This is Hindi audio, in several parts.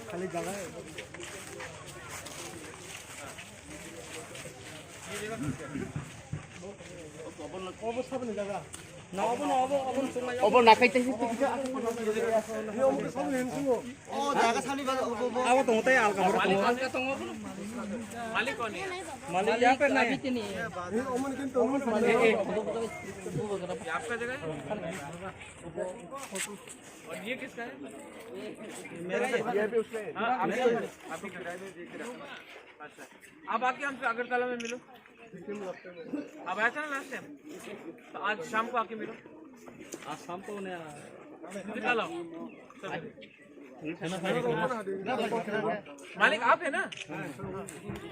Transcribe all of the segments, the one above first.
खाली जगह है Opo nakaitin situ kita. Oh jaga साली अब तो होता है आल का Malik कौन है? मालिक यहाँ पे नहीं ओमन किन तो ओमन ये आपका जगह है? और ये किसका है? मेरा ये भी उसका है हाँ आपका अच्छा आप आके हमसे अगरतला में मिलो अब आया था ना लास्ट टाइम तो आज शाम को आके मिलो आज शाम को नहीं निकालो मालिक आप है ना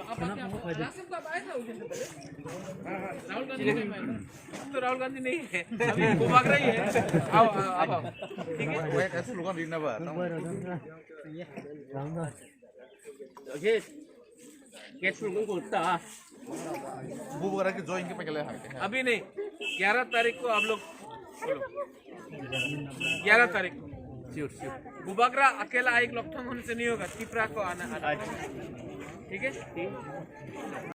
आप आए थे उस दिन से पहले राहुल गांधी नहीं है अब तो राहुल गांधी नहीं है अभी वो भाग रही है आओ आप आओ ठीक है Wait, es lugar di Nava. Okay catch full को उठता Bu bukan lagi join ke pengen lihat. अभी नहीं 11 तारीख को आप लोग 11 तारीख को बुबागरा अकेला एक लॉकडाउन होने से नहीं होगा तिपरा को आना ठीक है